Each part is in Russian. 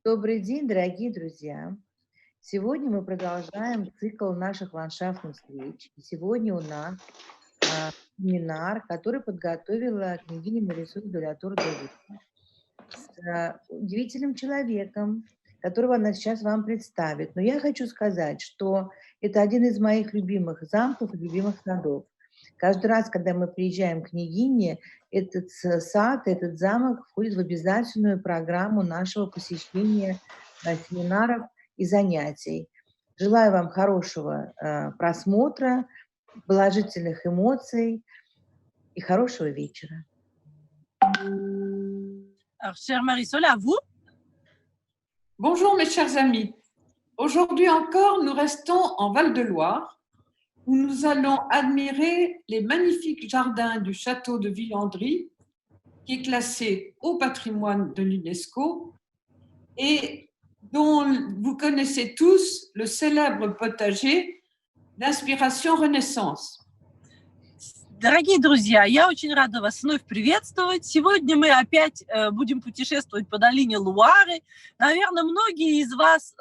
Добрый день, дорогие друзья! Сегодня мы продолжаем цикл наших ландшафтных встреч. И сегодня у нас семинар, который подготовила княгиня Марисоль Беллатур-де с удивительным человеком, которого она сейчас вам представит. Но я хочу сказать, что это один из моих любимых замков и любимых садов. Каждый раз, когда мы приезжаем к княгине, этот сад, этот замок входит в обязательную программу нашего посещения семинаров и занятий. Желаю вам хорошего просмотра, положительных эмоций и хорошего вечера. Alors, chère Marisol, à vous. Bonjour mes chers amis. Aujourd'hui encore, nous restons en Val-de-Loire où nous allons admirer les magnifiques jardins du château de Villandry qui est classé au patrimoine de l'UNESCO et dont vous connaissez tous le célèbre potager d'inspiration Renaissance. Дорогие друзья, я очень рада вас вновь приветствовать. Сегодня мы опять будем путешествовать по долине Луары. Наверное, многие из вас,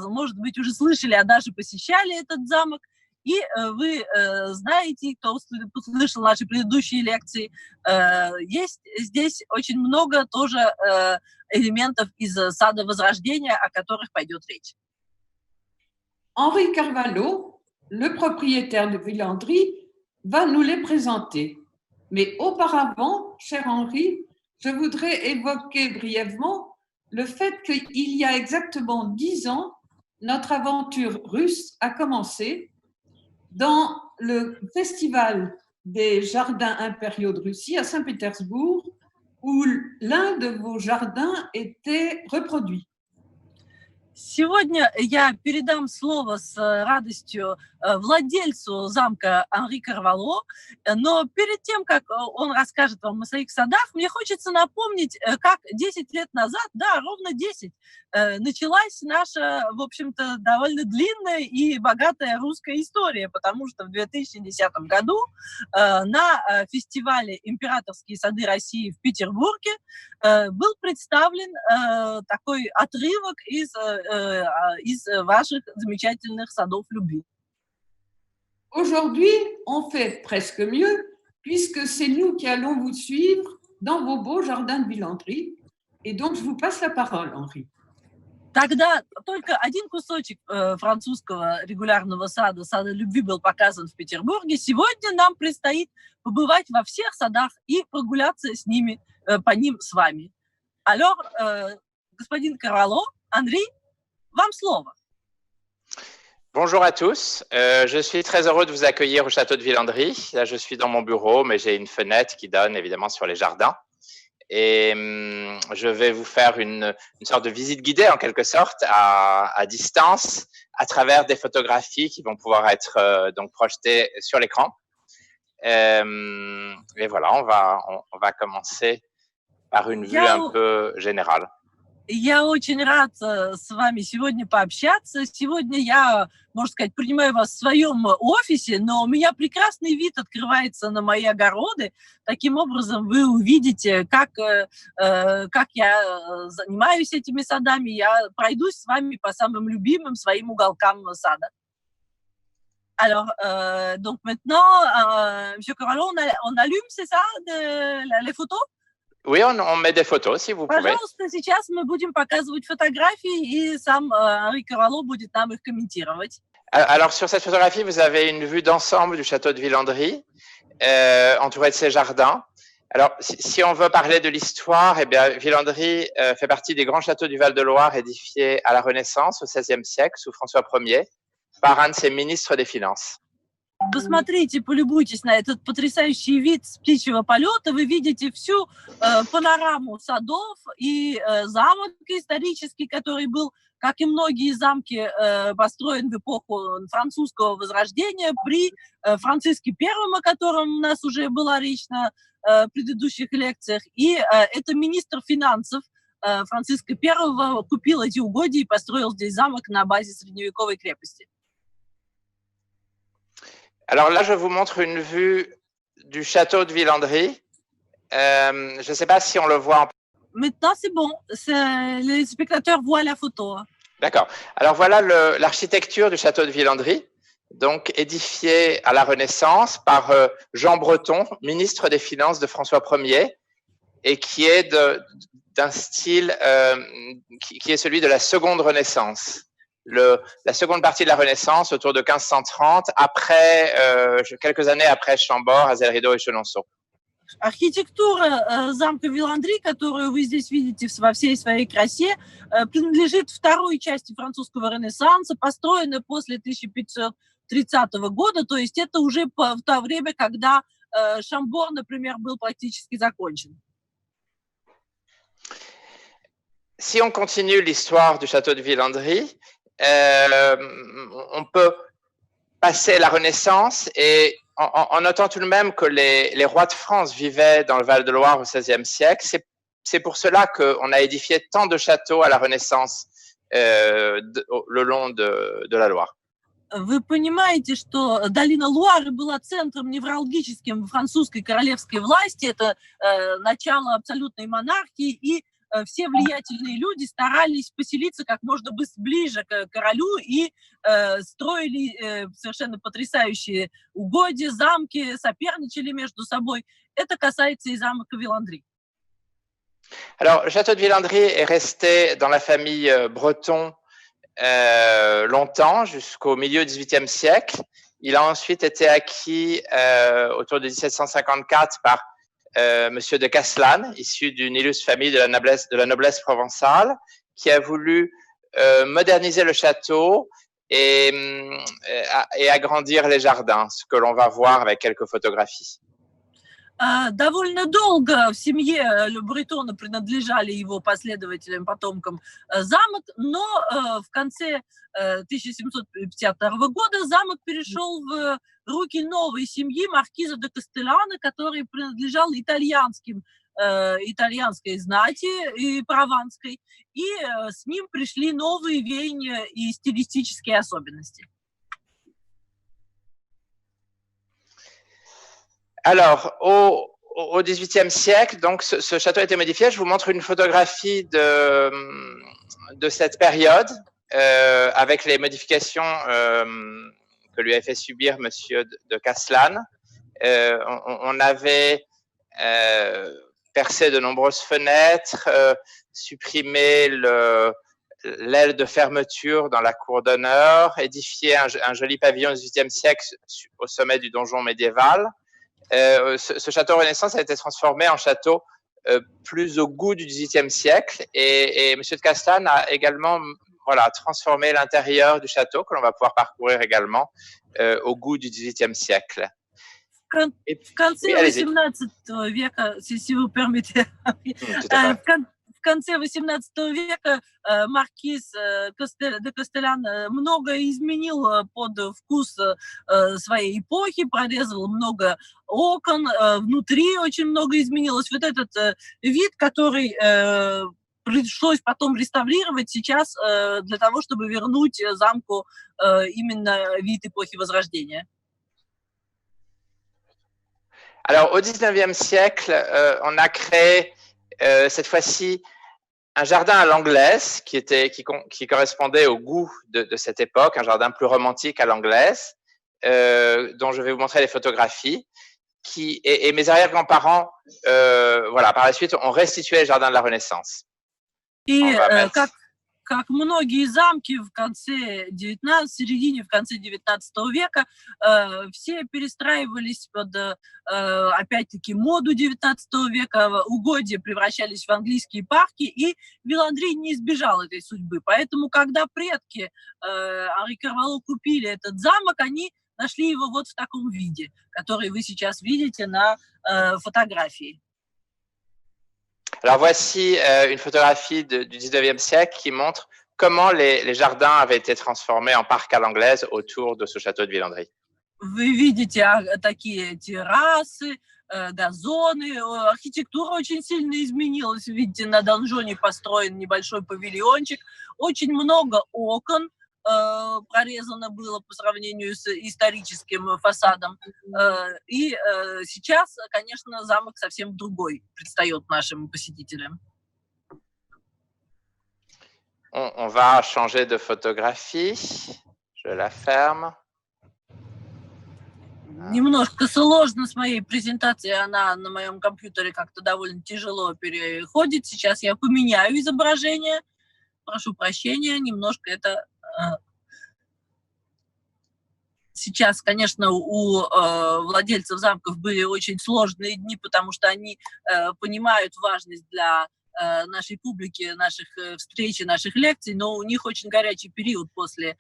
может быть, уже слышали, а даже посещали этот замок. И вы знаете, кто услышал наши предыдущие лекции, есть здесь очень много тоже элементов из сада Возрождения, о которых пойдет речь. Henri Carvalho, le propriétaire de Villandry, va nous les présenter. Mais auparavant, cher Henri, je voudrais évoquer brièvement le fait qu'il y a exactement 10 ans, notre aventure russe a commencé dans le festival des jardins impériaux de Russie à Saint-Pétersbourg, où l'un de vos jardins était reproduit. Сегодня я передам слово с радостью владельцу замка Анри Карвало, но перед тем, как он расскажет вам о своих садах, мне хочется напомнить, как 10 лет назад, да, ровно 10, началась наша, в общем-то, довольно длинная и богатая русская история, потому что в 2010 году на фестивале «Императорские сады России» в Петербурге был представлен такой отрывок из ваших замечательных садов любви. Aujourd'hui, on fait presque mieux, puisque c'est nous qui allons vous suivre dans vos beaux jardins de Villandry. Et donc, je vous passe la parole, Henri. Тогда только один кусочек французского регулярного сада, сада любви, был показан в Петербурге. Сегодня нам предстоит побывать во всех садах и прогуляться с ними, по ним с вами. Alors, господин Карвало, Анри, вам слово. Bonjour à tous, je suis très heureux de vous accueillir au château de Villandry. Là, je suis dans mon bureau, mais j'ai une fenêtre qui donne évidemment sur les jardins. Et je vais vous faire une sorte de visite guidée en quelque sorte à distance à travers des photographies qui vont pouvoir être donc projetées sur l'écran. Et voilà, on va commencer par une vue un peu générale. Я очень рад с вами сегодня пообщаться. Сегодня я, можно сказать, принимаю вас в своем офисе, но у меня прекрасный вид открывается на мои огороды. Таким образом, вы увидите, как я занимаюсь этими садами. Я пройдусь с вами по самым любимым своим уголкам сада. Alors, donc maintenant, Monsieur Carvalho, on allume, c'est ça, les photos? Oui, on met des photos, si vous pouvez. Пожалуйста, сейчас мы будем показывать фотографии, и сам Анри Карвало будет нам их комментировать. Alors, sur cette photographie, vous avez une vue d'ensemble du château de Villandry, entouré de ses jardins. Alors, si on veut parler de l'histoire, eh bien, Villandry fait partie des grands châteaux du Val-de-Loire édifiés à la Renaissance au XVIe siècle sous François Ier par un de ses ministres des Finances. Посмотрите, полюбуйтесь на этот потрясающий вид с птичьего полета. Вы видите всю панораму садов и замок исторический, который был, как и многие замки, построен в эпоху французского возрождения при Франциске I, о котором у нас уже была речь на предыдущих лекциях. И это министр финансов Франциска I купил эти угодья и построил здесь замок на базе средневековой крепости. Alors là, je vous montre une vue du château de Villandry. Je ne sais pas si on le voit. maintenant c'est bon. Les spectateurs voient la photo. D'accord. Alors voilà l'architecture du château de Villandry, donc édifié à la Renaissance par Jean Breton, ministre des Finances de François Ier, et qui est d'un style qui est celui de la seconde Renaissance. La seconde partie de la Renaissance, autour de 1530, quelques années après Chambord, Azay-le-Rideau et Chenonceau. Архитектура замка Виландри, которую вы здесь видите во всей своей красе, принадлежит второй части французского Ренессанса, построена после 1530 года, то есть это уже в то время, когда Шамбор, например, был практически закончен. Si on continue l'histoire du château de Villandry, on peut passer la Renaissance et en notant tout de même que les rois de France vivaient dans le Val-de-Loire au XVIe siècle. C'est pour cela qu'on a édifié tant de châteaux à la Renaissance le long de la Loire. Вы понимаете, что долина Луары была центром невралгическим французской королевской власти, это начало абсолютной монархии, и все влиятельные люди старались поселиться как можно ближе к королю и строили совершенно потрясающие угодья, замки, соперничали между собой. Это касается и замка Виландри. Alors, le château de Villandry est resté dans la famille Breton longtemps, jusqu'au milieu du XVIIIe siècle. Il a ensuite été acquis autour de 1754 par Monsieur de Castellane, issu d'une illustre famille de la noblesse provençale, qui a voulu moderniser le château et agrandir les jardins, ce que l'on va voir avec quelques photographies. Довольно долго в семье Бретона принадлежали его последователям, потомкам замок, но в конце 1752 года замок перешел в руки новой семьи маркиза де Кастеллана, который принадлежал итальянской знати и прованской, и с ним пришли новые веяния и стилистические особенности. Alors, au XVIIIe siècle, donc ce château a été modifié. Je vous montre une photographie de cette période avec les modifications que lui a fait subir Monsieur de Castellane. On avait percé de nombreuses fenêtres, supprimé l'aile de fermeture dans la cour d'honneur, édifié un joli pavillon du XVIIIe siècle au sommet du donjon médiéval. Ce château Renaissance a été transformé en château plus au goût du XVIIIe siècle et M. de Castellane a également transformé l'intérieur du château que l'on va pouvoir parcourir également au goût du XVIIIe siècle. В конце XVIII века, si vous permettez, в конце XVIII века маркиз де Кастеллян много изменил под вкус своей эпохи, прорезал много окон, внутри очень много изменилось. Вот этот вид, который пришлось потом реставрировать сейчас для того, чтобы вернуть замку именно вид эпохи Возрождения. Alors, au XIXe siècle, on a créé cette fois-ci un jardin à l'anglaise qui correspondait au goût de cette époque, un jardin plus romantique à l'anglaise, dont je vais vous montrer les photographies. Et mes arrière-grands-parents, par la suite, ont restitué le jardin de la Renaissance. И как многие замки в середине, в конце 19 века, все перестраивались под, опять-таки, моду 19 века, угодья превращались в английские парки, и Виландри не избежал этой судьбы. Поэтому, когда предки Анри Карвало купили этот замок, они нашли его вот в таком виде, который вы сейчас видите на фотографии. Alors voici une photographie du 19e siècle qui montre comment les jardins avaient été transformés en parc à l'anglaise autour de ce château de Villandry. Вы видите такие террасы, газоны, архитектура очень сильно изменилась. Видите, на донжоне построен небольшой павильончик, очень много окон прорезано было по сравнению с историческим фасадом. И сейчас, конечно, замок совсем другой предстает нашим посетителям. On va changer de photographie. Je la ferme. Немножко сложно с моей презентацией, она на моем компьютере как-то довольно тяжело переходит. Сейчас я поменяю изображение. Прошу прощения, немножко это... Сейчас, конечно, у владельцев замков были очень сложные дни, потому что они понимают важность для нашей публики, наших встреч и наших лекций, но у них очень горячий период после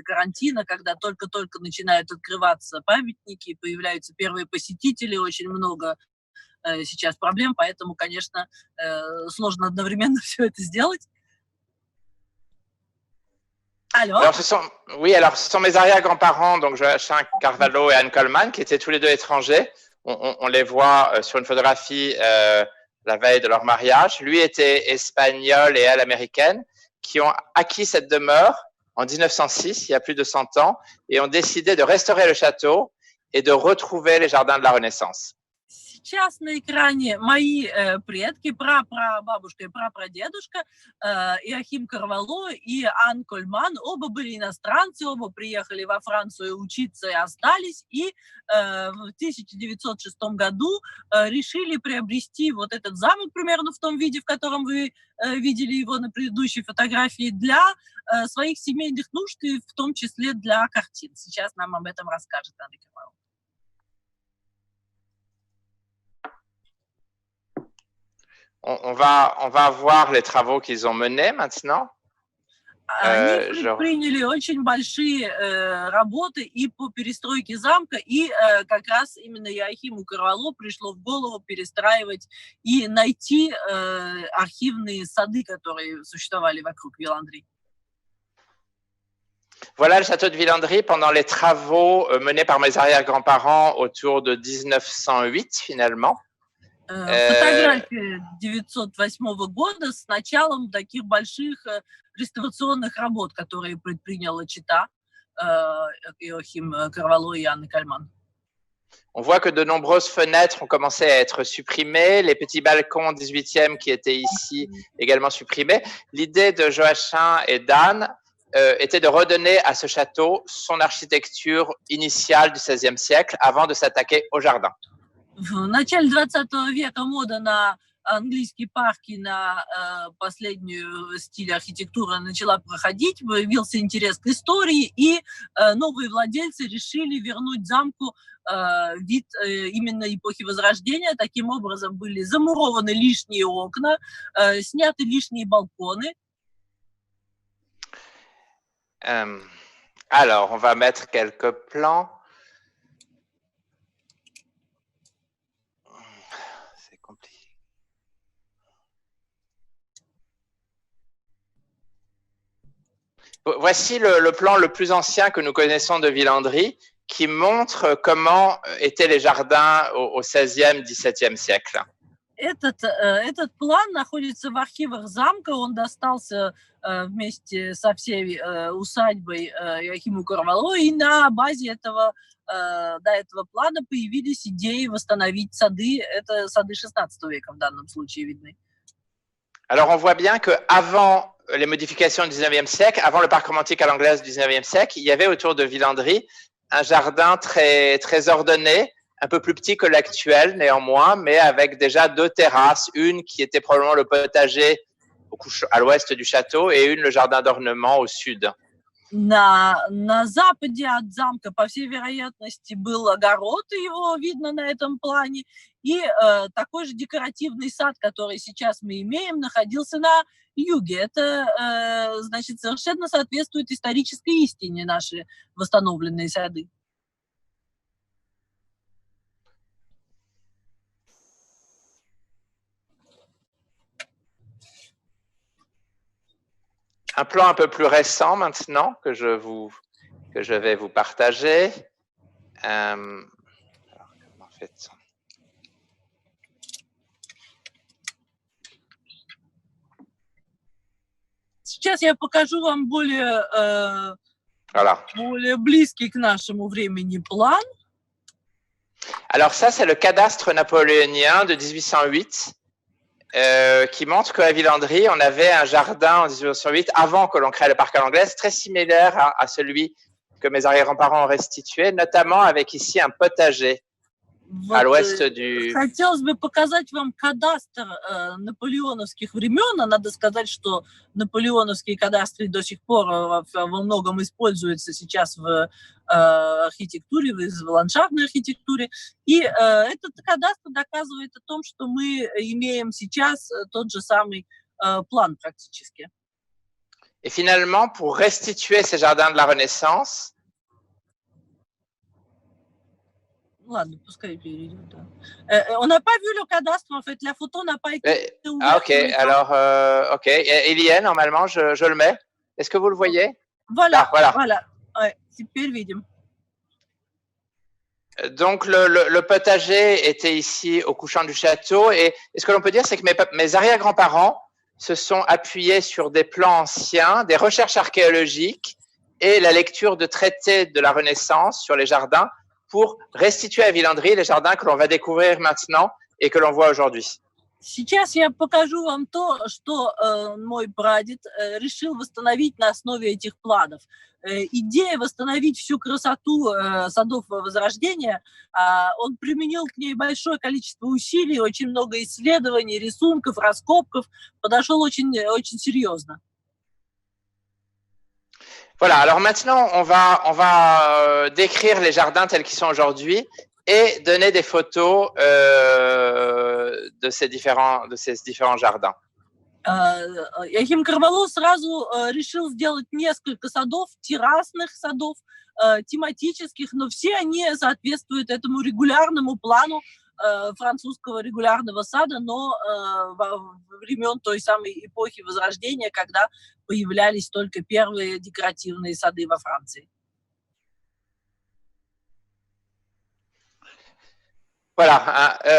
карантина, когда только-только начинают открываться памятники, появляются первые посетители, очень много сейчас проблем, поэтому, конечно, сложно одновременно все это сделать. Alors, ce sont mes arrière-grands-parents, donc Joachim Carvalho et Anne Coleman, qui étaient tous les deux étrangers. On les voit sur une photographie la veille de leur mariage. Lui était espagnol et elle américaine, qui ont acquis cette demeure en 1906, il y a plus de 100 ans, et ont décidé de restaurer le château et de retrouver les jardins de la Renaissance. Сейчас на экране мои предки, прапрабабушка и прапрадедушка, Иоахим Карвало и Ан Кольман, оба были иностранцы, оба приехали во Францию учиться и остались, и в 1906 году решили приобрести вот этот замок примерно в том виде, в котором вы видели его на предыдущей фотографии, для своих семейных нужд и в том числе для картин. Сейчас нам об этом расскажет Анна Карвало. On va voir les travaux qu'ils ont menés maintenant. Они предприняли очень большие работы и по перестройке замка, и как раз именно Иоахиму Карвало пришло в голову перестраивать и найти архивные сады, которые существовали вокруг Виландри. Voilà le château de Villandry pendant les travaux menés par mes arrière-grands-parents autour de 1908 finalement. Фотография 1908 года с началом таких больших реставрационных работ, которые предприняла чета Иоахим Карвало и Анна Кольман. On voit que de nombreuses fenêtres ont commencé à être supprimées, les petits balcons 18e qui étaient ici également supprimés. L'idée de Joachim et d'Anne était de redonner à ce château son architecture initiale du XVIe siècle avant de s'attaquer au jardin. В начале 20 века мода на английские парки, на последнюю стиль архитектуры начала проходить, появился интерес к истории, и новые владельцы решили вернуть замку вид именно эпохи Возрождения. Таким образом были замурованы лишние окна, сняты лишние балконы. Alors, on va mettre quelques plans. Voici le plan le plus ancien que nous connaissons de Villandry, qui montre comment étaient les jardins au XVIe, XVIIe siècle. Этот план находится в архивах замка, он достался вместе со всей усадьбой Иоахиму Карвало, и на базе этого плана появились идеи восстановить сады, это сады XVI века в данном случае видны. Alors on voit bien qu'avant les modifications du XIXe siècle, avant le parc romantique à l'anglaise du XIXe siècle, il y avait autour de Villandry un jardin très, très ordonné, un peu plus petit que l'actuel néanmoins, mais avec déjà deux terrasses, une qui était probablement le potager à l'ouest du château et une le jardin d'ornement au sud. На западе от замка, по всей вероятности, был огород, его видно на этом плане, и такой же декоративный сад, который сейчас мы имеем, находился на юге. Это, значит, совершенно соответствует исторической истине наши восстановленные сады. Un plan un peu plus récent maintenant que je vais vous partager. Alors, comment fait-on ? Сейчас я покажу вам более близкий к нашему времени план. Alors ça, c'est le cadastre napoléonien de 1808. qui montre qu'à Villandry, on avait un jardin en 1808, avant que l'on crée le parc à l'anglaise, très similaire à celui que mes arrière-grands-parents ont restitué, notamment avec ici un potager à l'ouest du... Хотелось бы показать вам кадастр наполеоновских времен. А надо сказать, что наполеоновские кадастры до сих пор во многом используются сейчас в архитектуре, в ландшафтной архитектуре. И этот кадастр доказывает о том, что мы имеем сейчас тот же самый план практически. Et finalement, pour restituer ces jardins de la Renaissance, Ладно, пускай перейдет, да. On n'a pas vu le cadastre, en fait. La photo n'a pas été ouverte. Ah, ok. Alors, ok. Il y est, normalement, je le mets. Est-ce que vous le voyez? Voilà, voilà. Voilà. Ouais, теперь видим. Donc, le potager était ici au couchant du château. Et ce que l'on peut dire, c'est que mes arrière-grands-parents se sont appuyés sur des plans anciens, des recherches archéologiques et la lecture de traités de la Renaissance sur les jardins pour restituer à Villandry les jardins que l'on va découvrir maintenant et que l'on voit aujourd'hui. Сейчас я покажу вам то, что мой прадед решил восстановить на основе этих планов. Идея восстановить всю красоту садов Возрождения, он применил к ней большое количество усилий, очень много исследований, рисунков, раскопков, подошел очень, очень серьезно. Voilà, alors maintenant, on va décrire les jardins tels qu'ils sont aujourd'hui et donner des photos de ces différents jardins. Иоахим Карвало сразу решил сделать несколько садов, террасных садов, тематических, но все они соответствуют этому регулярному плану французского регулярного сада, но во времен той самой эпохи Возрождения, когда появлялись только первые декоративные сады во Франции. Voilà.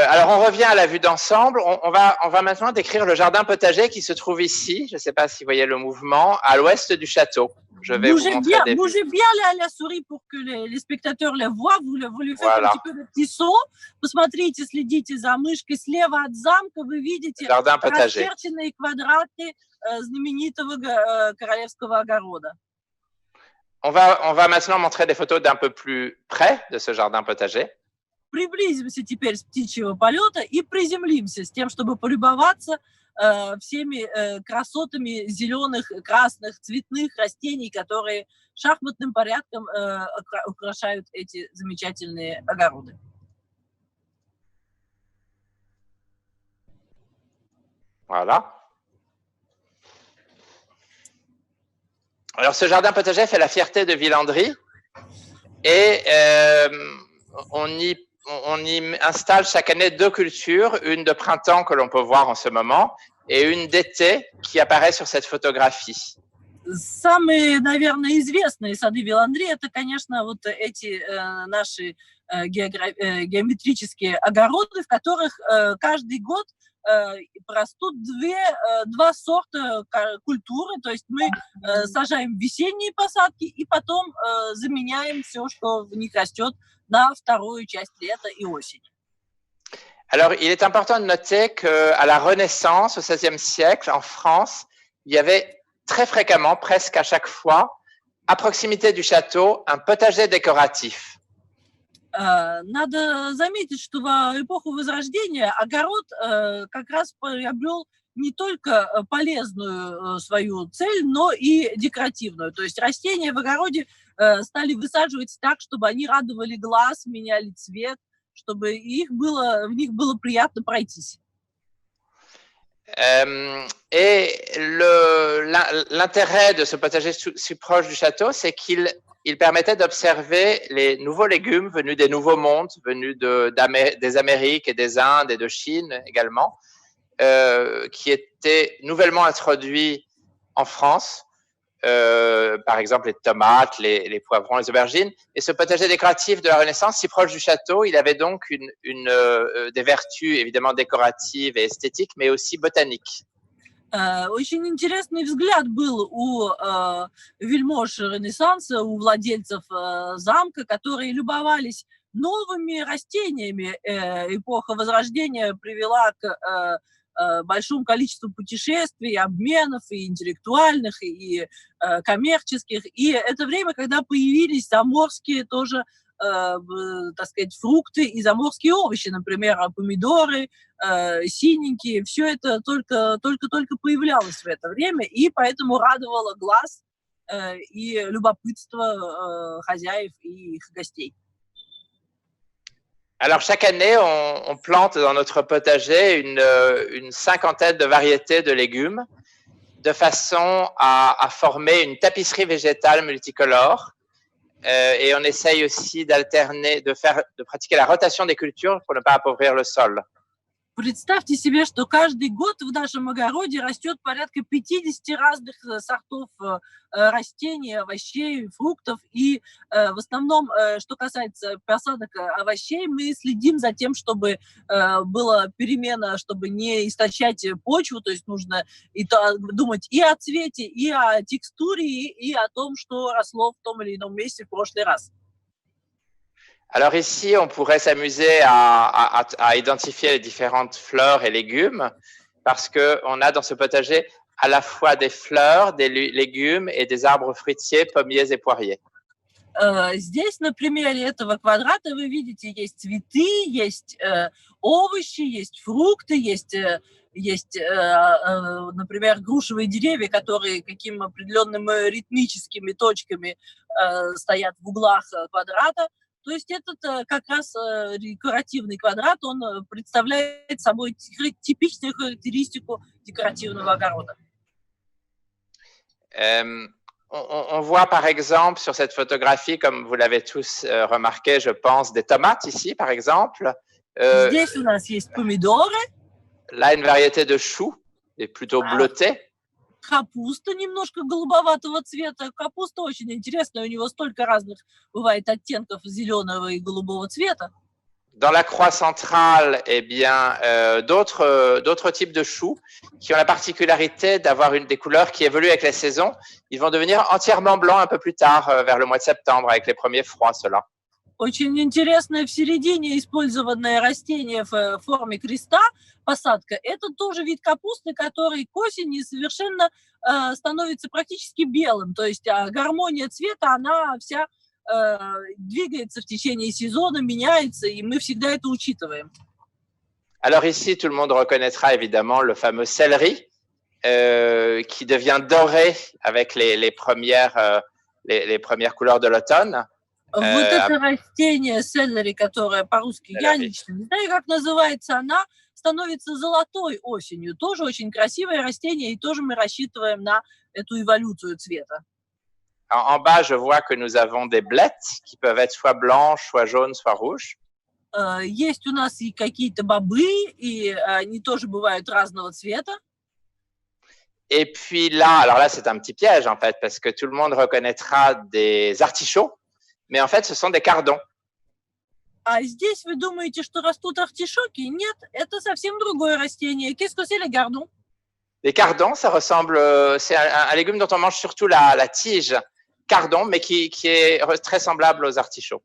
Alors, on revient à la vue d'ensemble. On va maintenant décrire le jardin potager qui se trouve ici. Je ne sais pas si vous voyez le mouvement, à l'ouest du château. Je vais vous montrer des vues. Bougez bien la souris pour que les spectateurs la voient. Vous lui faites un petit peu de petit saut. Посмотрите, следите за мышкой. Слева от замка вы видите расчерченные квадраты знаменитого королевского огорода. On va maintenant montrer des photos d'un peu plus près de ce jardin potager. Приблизимся теперь с птичьего полета и приземлимся с тем, чтобы полюбоваться всеми красотами зеленых, красных, цветных растений, которые шахматным порядком украшают эти замечательные огороды. Voilà. Alors, ce jardin potager fait la fierté de Villandry et on y installe chaque année 2 cultures, une de printemps que l'on peut voir en ce moment et une d'été qui apparaît sur cette photographie. Самые, наверное, известные сады Виландри – это, конечно, вот эти наши геометрические огороды, в которых каждый год растут два сорта культуры, то есть мы сажаем весенние посадки и потом заменяем все, что в них растет, на вторую часть лета и осени. Alors, il est important de noter qu'à la Renaissance, au XVIe siècle, en France, il y avait très fréquemment, presque à chaque fois, à proximité du château, un potager décoratif. Надо заметить, что в эпоху Возрождения огород как раз приобрел не только полезную свою цель, но и декоративную. То есть растения в огороде стали высаживать так, чтобы они радовали глаз, меняли цвет, чтобы в них было приятно пройтись. Et l'intérêt de ce potager si proche du château, c'est qu'il permettait d'observer les nouveaux légumes venus des nouveaux mondes, venus des Amériques et des Indes et de Chine également, qui étaient nouvellement introduits en France. Par exemple les tomates, les poivrons, les aubergines. Et ce potager décoratif de la Renaissance, si proche du château, il avait donc des vertus évidemment décoratives et esthétiques, mais aussi botaniques. Очень интересный взгляд был у вельмож Ренессанса, у владельцев замка, которые любовались новыми растениями. Эпоха Возрождения привела к большому количеству путешествий, обменов и интеллектуальных, и коммерческих. И это время, когда появились заморские тоже, так сказать, фрукты и заморские овощи, например, помидоры, синенькие. Все это только появлялось в это время, и поэтому радовало глаз и любопытство хозяев и их gostей. Alors, chaque année, on plante dans notre potager une cinquantaine de variétés de légumes de façon à former une tapisserie végétale multicolore. Et on essaye aussi d'alterner, de pratiquer la rotation des cultures pour ne pas appauvrir le sol. Представьте себе, что каждый год в нашем огороде растет порядка 50 разных сортов растений, овощей, фруктов. И в основном, что касается посадок овощей, мы следим за тем, чтобы была перемена, чтобы не истощать почву. То есть нужно думать и о цвете, и о текстуре, и о том, что росло в том или ином месте в прошлый раз. Alors ici, on pourrait s'amuser à identifier les différentes fleurs et légumes parce qu'on a dans ce potager à la fois des fleurs, des légumes et des arbres fruitiers, pommiers et poiriers. Здесь на примере этого квадрата вы видите, есть цветы, есть овощи, есть фрукты, есть, например, грушевые деревья, которые каким определенными ритмическими точками стоят в углах квадрата. То есть этот как раз декоративный квадрат, он представляет собой типичную характеристику декоративного огорода. On voit par exemple sur cette photographie, comme vous l'avez tous remarqué, je pense, des tomates ici, par exemple. Здесь у нас есть помидоры. Là, une variété de choux, et plutôt bleuté. Капуста немножко голубоватого цвета. Капуста очень интересная, у него столько разных бывает оттенков зеленого и голубого цвета. Dans la croix centrale, eh bien, d'autres types de choux qui ont la particularité d'avoir des couleurs qui évoluent avec les saisons. Ils vont devenir entièrement blancs un peu plus tard, vers le mois de septembre, avec les premiers froids, ceux-là. Очень интересное в середине использованное растение в форме креста, посадка. Это тоже вид капусты, который к осени совершенно становится практически белым. То есть гармония цвета, она вся двигается в течение сезона, меняется, и мы всегда это учитываем. Alors ici, tout le monde reconnaîtra évidemment le fameux céleri qui devient doré avec les premières couleurs de l'automne. Вот это растение селери, которое по-русски я лично не знаю, как называется, она становится золотой осенью. Тоже очень красивое растение, и тоже мы рассчитываем на эту эволюцию цвета. En bas, je vois que nous avons des blettes qui peuvent être soit blanches, soit jaunes, soit rouges. Есть у нас и какие-то бобы, и они тоже бывают разного цвета. Et puis là, alors là, c'est un petit piège en fait, parce que tout le monde reconnaîtra des artichauts. Mais en fait, ce sont des cardons. А здесь вы думаете, что растут артишоки? Нет, это совсем другое растение. Qu'est-ce que c'est les gardons? Les cardons, ça ressemble, c'est un légume dont on mange surtout la tige cardon, mais qui est très semblable aux artichauts,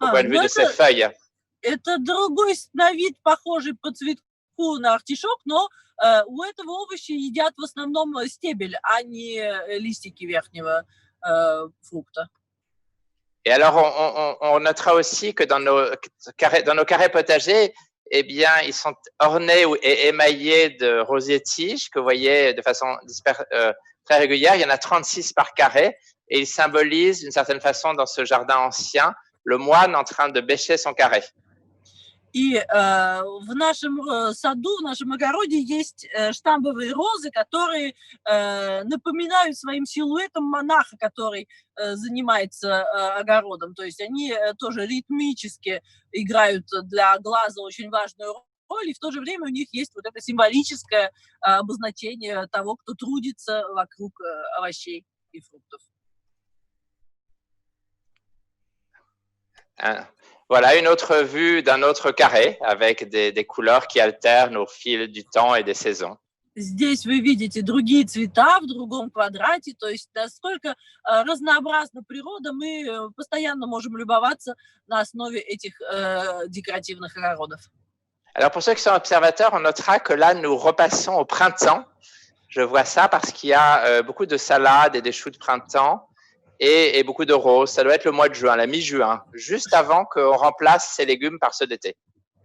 au point de vue de ses feuilles. Это другой на вид, похожий по цветку на артишок, но у этого овоща едят в основном стебель, а не листики верхнего фрукта. Et alors, on notera aussi que dans nos carrés potagers, eh bien, ils sont ornés et émaillés de rosiers-tiges que vous voyez de façon très régulière. Il y en a 36 par carré et ils symbolisent d'une certaine façon dans ce jardin ancien le moine en train de bêcher son carré. И в нашем саду, в нашем огороде есть штамбовые розы, которые напоминают своим силуэтом монаха, который занимается огородом. То есть они тоже ритмически играют для глаза очень важную роль, и в то же время у них есть вот это символическое обозначение того, кто трудится вокруг овощей и фруктов. Voilà une autre vue d'un autre carré avec des couleurs qui alternent au fil du temps et des saisons. Здесь вы видите другие цвета в другом квадрате, то есть насколько разнообразна природа, мы постоянно можем любоваться на основе этих декоративных огородов. Alors, pour ceux qui sont observateurs, on notera que là, nous repassons au printemps. Je vois ça parce qu'il y a beaucoup de salades et des choux de printemps et beaucoup de roses. Ça doit être le mois de juin, la mi-juin, juste avant qu'on remplace ces légumes par ceux d'été.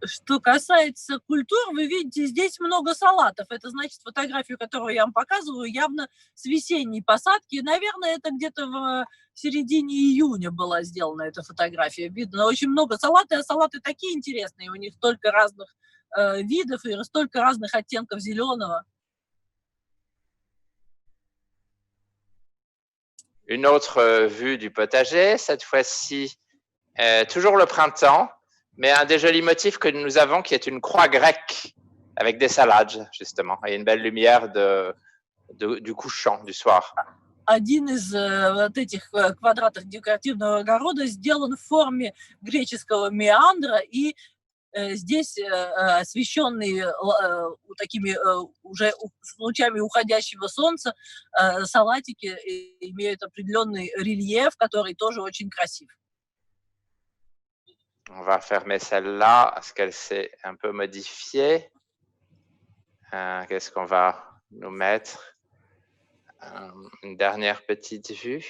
Что касается культур, вы видите, здесь много салатов. Это значит, фотографию, которую я вам показываю, явно с весенней посадки. Наверное, это где-то в середине июня была сделана эта фотография. Видно очень много салата, а салаты такие интересные, у них столько разных видов и столько разных оттенков зеленого. Une autre vue du potager, cette fois-ci, toujours le printemps, mais un des jolis motifs que nous avons qui est une croix grecque avec des salades, justement, et une belle lumière du couchant, du soir. Один из вот этих квадратов декоративного огорода сделан в форме греческого меандра, и здесь освещенный такими уже лучами уходящего солнца салатики имеют определенный рельеф, который тоже очень красив. On va fermer celle-là parce qu'elle s'est un peu modifiée. Qu'est-ce qu'on va nous mettre? Une dernière petite vue.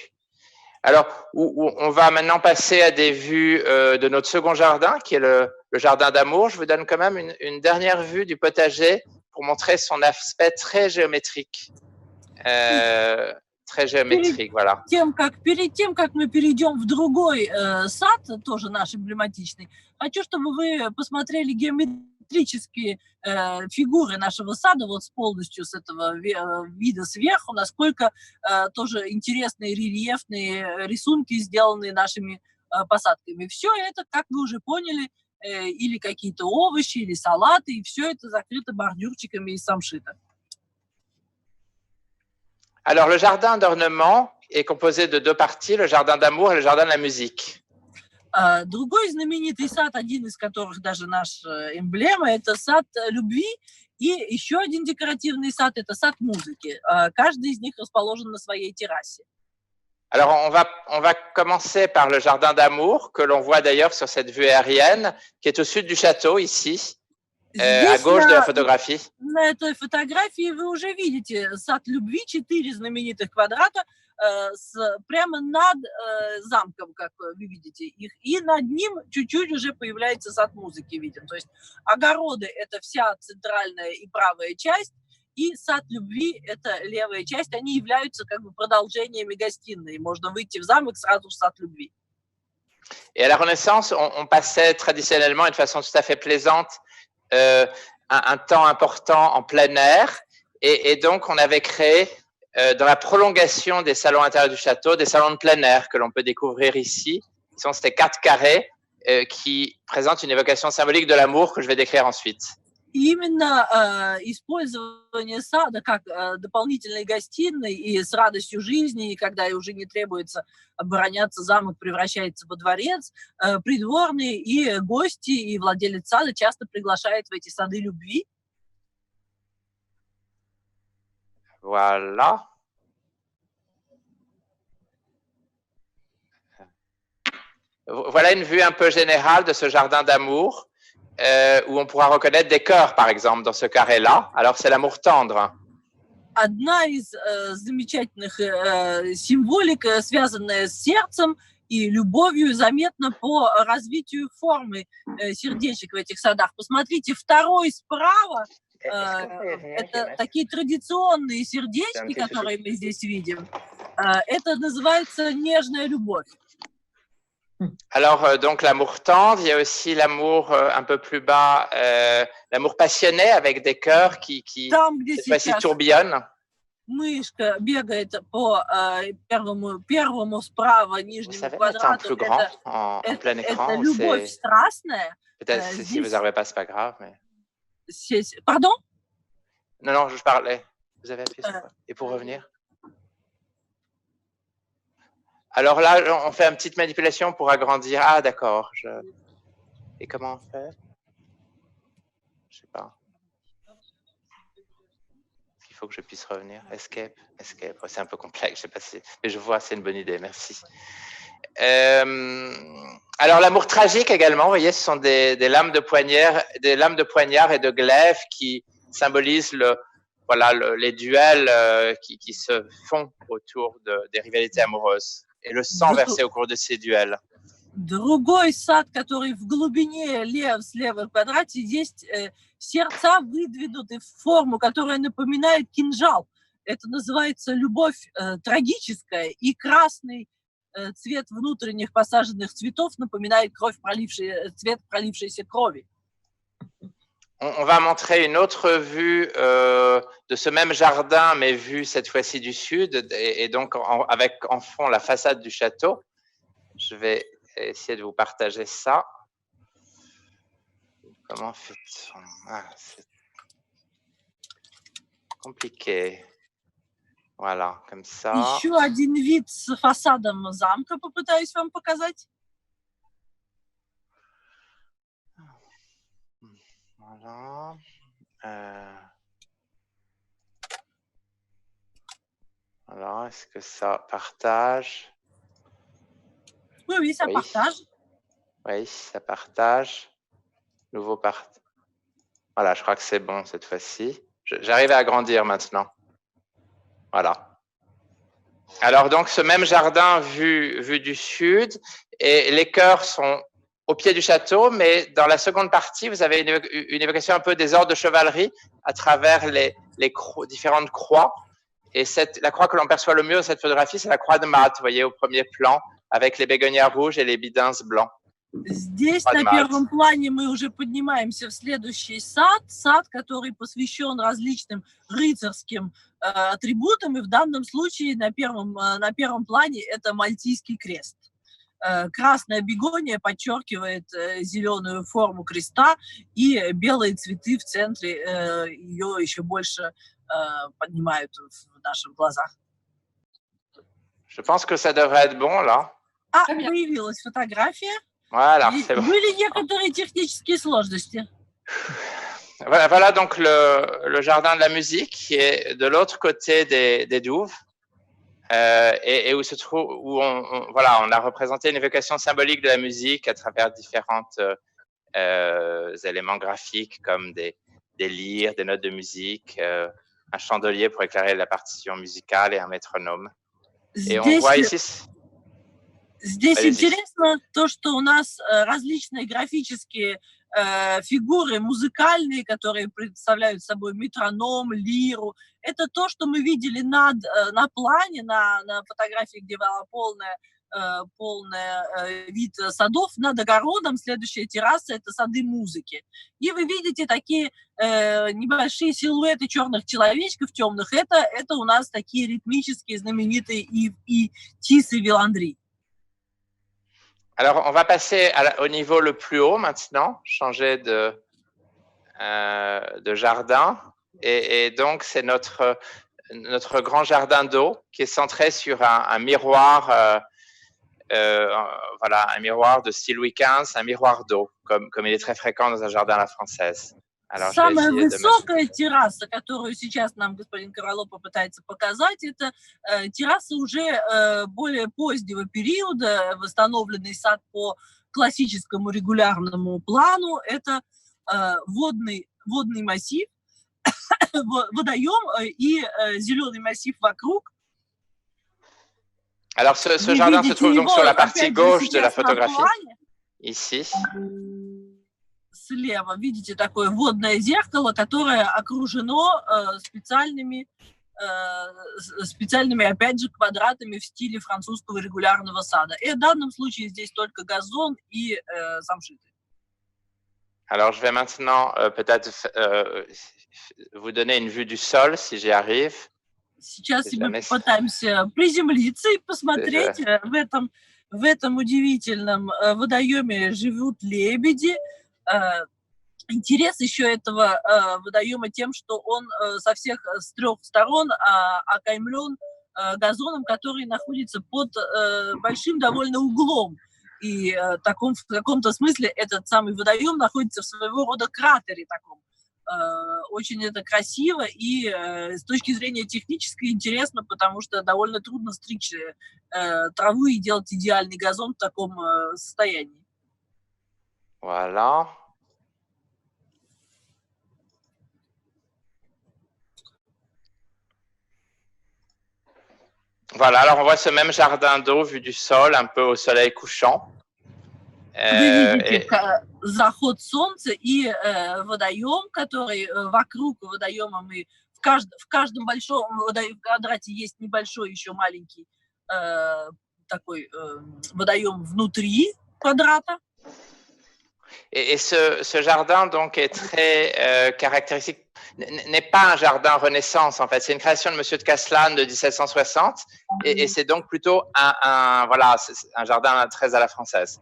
Alors, on va maintenant passer à des vues de notre second jardin, qui est le jardin d'amour. Je vous donne quand même une dernière vue du potager pour montrer son aspect très géométrique. Très géométrique, voilà. Перед тем, как мы перейдем в другой сад, тоже наш эмблематичный, хочу, чтобы вы посмотрели геометрические фигуры нашего сада вот полностью с этого вида сверху, насколько тоже интересные рельефные рисунки, сделанные нашими посадками. Все это, как вы уже поняли, или какие-то овощи, или салаты, и все это закрыто бордюрчиками из самшита. Alors, le jardin d'ornement est composé de deux parties, le jardin d'amour et le jardin de la musique. Другой знаменитый сад, один из которых даже наша эмблема, это сад любви, и еще один декоративный сад, это сад музыки. Каждый из них расположен на своей террасе. Alors, on va commencer par le jardin d'amour, que l'on voit d'ailleurs sur cette vue aérienne, qui est au sud du château, ici, à gauche de la photographie. На этой фотографии вы уже видите сад любви, 4 знаменитых квадрата, прямо над замком, как вы видите их, и над ним чуть-чуть уже появляется сад музыки виден. То есть огороды – это вся центральная и правая часть, и сад любви – это левая часть. Они являются как бы продолжениями гостиной. Можно выйти в замок сразу в сад любви. Et à la Renaissance, on passait traditionnellement, de façon tout à fait plaisante, un temps important en plein air, et donc on avait créé dans la prolongation des salons intérieurs du château, des salons de plein air que l'on peut découvrir ici. C'était 4 carrés qui présentent une évocation symbolique de l'amour que je vais décrire ensuite. И именно использование сада как дополнительной гостиной и с радостью жизни, и когда уже не требуется обороняться, замок превращается во дворец, придворные и гости, и владелец сада часто приглашает в эти сады любви. Voilà. Voilà une vue un peu générale de ce jardin d'amour. Où on pourra reconnaître des cœurs, par exemple, dans ce carré-là. Alors, c'est l'amour tendre. Одна из замечательных символик, связанная с сердцем и любовью, заметна по развитию формы сердечек в этих садах. Посмотрите, второй справа это такие традиционные сердечки, которые мы здесь видим. Это называется нежная любовь. Alors, donc, l'amour tendre, il y a aussi l'amour un peu plus bas, l'amour passionné avec des cœurs qui cette fois-ci tourbillonnent. Мышка бегает по первому справа нижнему квадрату. Это любовь страстная. Peut-être si vous n'arrivez pas, c'est pas grave. Mais... Pardon? Non, je parlais. Vous avez appuyé sur quoi? Et pour revenir? Alors là, on fait une petite manipulation pour agrandir. Ah, d'accord. Et comment on fait? Je sais pas. Il faut que je puisse revenir. Escape. C'est un peu complexe. Je sais pas si... Mais je vois, c'est une bonne idée. Merci. Alors l'amour tragique également, vous voyez, ce sont des lames de poignard et de glaive qui symbolisent les duels qui se font autour des rivalités amoureuses et le sang versé au cours de ces duels. Другой сад, который в глубине слева в квадрате, есть сердца, выдвинуты в форму, которая напоминает кинжал. Это называется любовь трагическая, и красный цвет внутренних посаженных цветов напоминает цвет пролившейся крови. On va montrer une autre vue de ce même jardin, mais vue cette fois-ci du sud, et donc avec en fond la façade du château. Je vais essayer de vous partager ça. Comment fait-on? C'est compliqué. Voilà, comme ça. Еще один вид с фасадом замка попытаюсь вам показать. Voilà. Alors, est-ce que ça partage? Oui, ça partage. Oui, ça partage. Nouveau partage. Voilà, je crois que c'est bon cette fois-ci. J'arrive à agrandir maintenant. Voilà. Alors, donc, ce même jardin vu du sud, et les chœurs sont au pied du château, mais dans la seconde partie, vous avez une évocation un peu des ordres de chevalerie à travers les différentes croix. Et la croix que l'on perçoit le mieux dans cette photographie, c'est la croix de Malte, vous voyez, au premier plan, avec les bégonias rouges et les bidins blancs. Здесь на первом плане мы уже поднимаемся в следующий сад, который посвящен различным рыцарским атрибутам, и в данном случае на первом плане это Мальтийский крест. Красная бегония подчеркивает зеленую форму креста, и белые цветы в центре ее еще больше поднимают в наших глазах. Je pense que ça devrait être bon, là. Появилась фотография. Voilà, c'est bon. Были некоторые технические сложности. Voilà donc le jardin de la musique qui est de l'autre côté des douves et où se trouve on a représenté une évocation symbolique de la musique à travers différents éléments graphiques comme des lyres, des notes de musique, un chandelier pour éclairer la partition musicale et un métronome. Et on voit ici. Здесь интересно то, что у нас различные графические фигуры музыкальные, которые представляют собой метроном, лиру. Это то, что мы видели на плане, на фотографии, где была полная вид садов. Над огородом следующая терраса – это сады музыки. И вы видите такие небольшие силуэты черных человечков темных. Это у нас такие ритмические знаменитые и тисы Виландри. Alors, on va passer au niveau le plus haut maintenant, changer de jardin. Et donc, c'est notre grand jardin d'eau qui est centré sur un miroir, un miroir de style Louis XV, un miroir d'eau, comme il est très fréquent dans un jardin à la française. Alors, самая высокая терраса, которую сейчас нам господин Карвало попытается показать, это терраса уже более позднего периода, восстановленный сад по классическому регулярному плану. Это водный массив, водоем и зеленый массив вокруг. Alors, ce jardin se trouve donc sur la partie gauche de la photographie, ici. Слева видите такое водное зеркало, которое окружено специальными, опять же, квадратами в стиле французского регулярного сада. И в данном случае здесь только газон и самшиты. Alors, je vais maintenant peut-être vous donner une vue du sol, si j'y arrive. Сейчас мы попытаемся приземлиться и посмотреть. В этом удивительном водоеме живут лебеди. Интерес еще этого водоема тем, что он с трех сторон окаймлен газоном, который находится под большим довольно углом. И в каком-то смысле этот самый водоем находится в своего рода кратере таком, Очень это красиво и с точки зрения технической интересно, потому что довольно трудно стричь траву и делать идеальный газон в таком состоянии. Voilà. Voilà, alors on voit ce même jardin d'eau vu du sol, un peu au soleil couchant. Вы видите заход солнца и водоем, который вокруг водоема мы в каждом большом квадрате есть небольшой еще маленький такой водоем внутри квадрата. Et ce jardin donc est très caractéristique. N'est pas un jardin Renaissance en fait, c'est une création de Monsieur de Castellane de 1760 et c'est donc plutôt voilà, un jardin très à la française.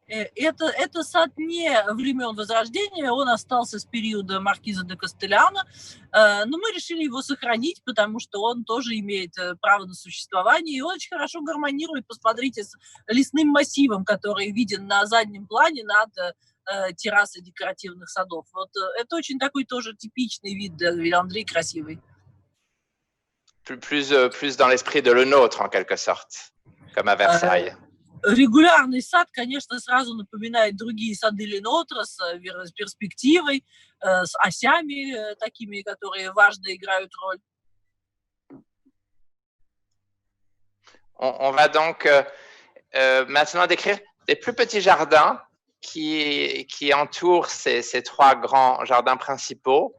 Это сад не времен Возрождения, он остался с периода маркиза де Кастеляна, но мы решили его сохранить, потому что он тоже имеет право на существование, и он очень хорошо гармонирует, посмотрите, с лесным массивом, который виден на заднем плане над террасой декоративных садов. Вот это очень такой тоже типичный вид de Villandry, красивый. Plus dans l'esprit de le nôtre, en quelque sorte, comme à Versailles. Регулярный сад, конечно, сразу напоминает другие сады Ленотра с перспективой, с осями такими, которые важно играют роль. On va donc maintenant décrire des plus petits jardins qui entourent ces trois grands jardins principaux,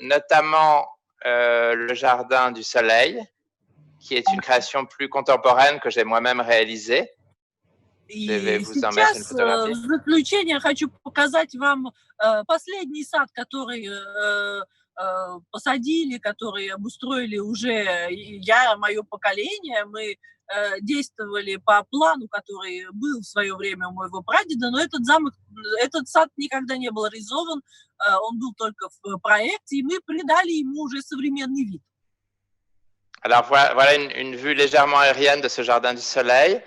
notamment le jardin du Soleil, qui est une création plus contemporaine que j'ai moi-même réalisée. Je vais vous en mettre une photographie. В заключение хочу показать вам последний сад, который посадили, который обустроили уже мое поколение. Мы действовали по плану, который был в свое время у моего прадеда, но этот сад никогда не был реализован, он был только в проекте, и мы придали ему уже современный вид. Alors voilà une vue légèrement aérienne de ce jardin du Soleil